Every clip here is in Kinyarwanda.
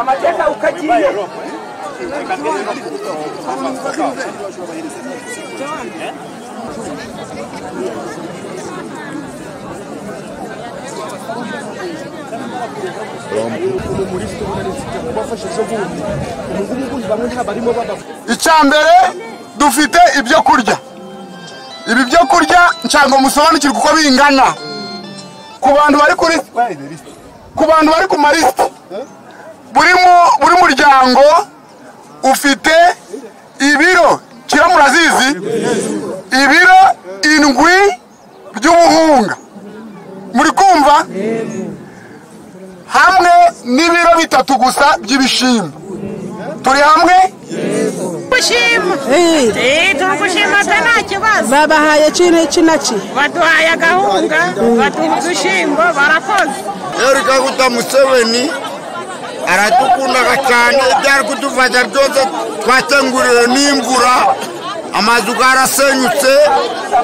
amateka ukagiye icyambere dufite ibyo kurya ibi byo kurya ncango musobanukirwa uko bingana ku bantu bari ku malisiti buri muryango ufite ibiro kiramurazizi ibiro 7 by'ubuhunga muri kumva hamwe n'ibiro 3 gusa by'ibishimbo turi hamwe tugushima nta kibazo babahaye kinaki baduhaye agahunga baduha udushimbo barakoze Erika Museveni aradukundaga cyane byari kudufasha byose twatenguriwe n'imvura amazu garasenyutse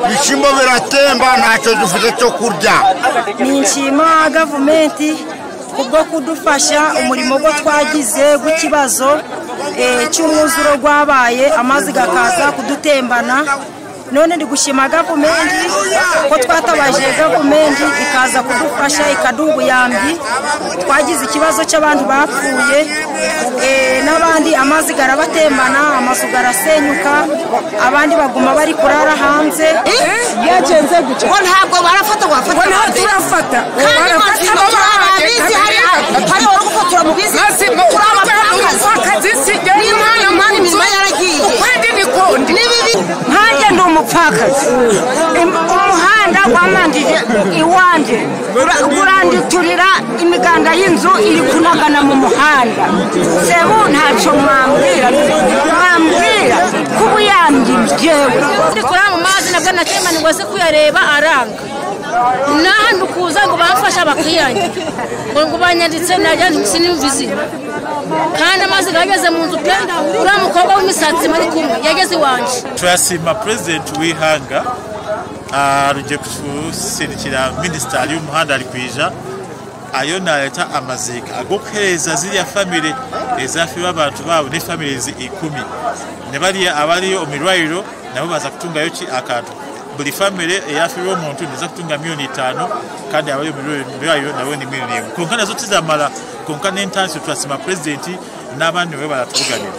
ibishimbo biratemba ntacyo dufite cyo kurya ninshima gavumenti kubwo kudufasha umurimo go twagize gw'ikibazo cy'umwuzuro gwabaye amazi gakaza kudutembana none ndi gushima gavumenti ko twatabaje gavumenti ikaza kudufasha ikadubuyambi twagize ikibazo cy'abantu bapfuye n'abandi amazi garabatembana amazu garasenyuka abandi baguma bari kurara hanze yagenze guca ko ntabwo barafata ko naho turafata hari uri gufatura mu bizi nkanjye ndi umupfakazi umuhanda wamangije iwanjye uranditurira imiganda y'inzu iri kunagana mu muhanda sebu ntacyo mwambwira kuba uyambye njyewe ndi kurara mu mazi nabwo nakemanirwa se kuyareba aranga n'ahandi ukuza ngo bamfasha bakiyanye ngo banyanditse najya sinimvizi kandi amazi gageze mu nzu pe uriya mukobwa w'imisatsi muri kumwe yageze iwanje turasima president w'ihanga rujye kuserukira minisitari y'umuhanda ari kwija ayo na leta amazika agokereza ziriya family ezafi b'abantu babo ne families 10 nebaliya abaliyo omirwairo nabo baza kutungayo ki akantu buli family eyafiro omuntu neza kutunga $5,000 kandi abaliyo omirwairo nabo ni $1 million konkana zote zamala konkana entansi turasima president n'abandi we baratuganira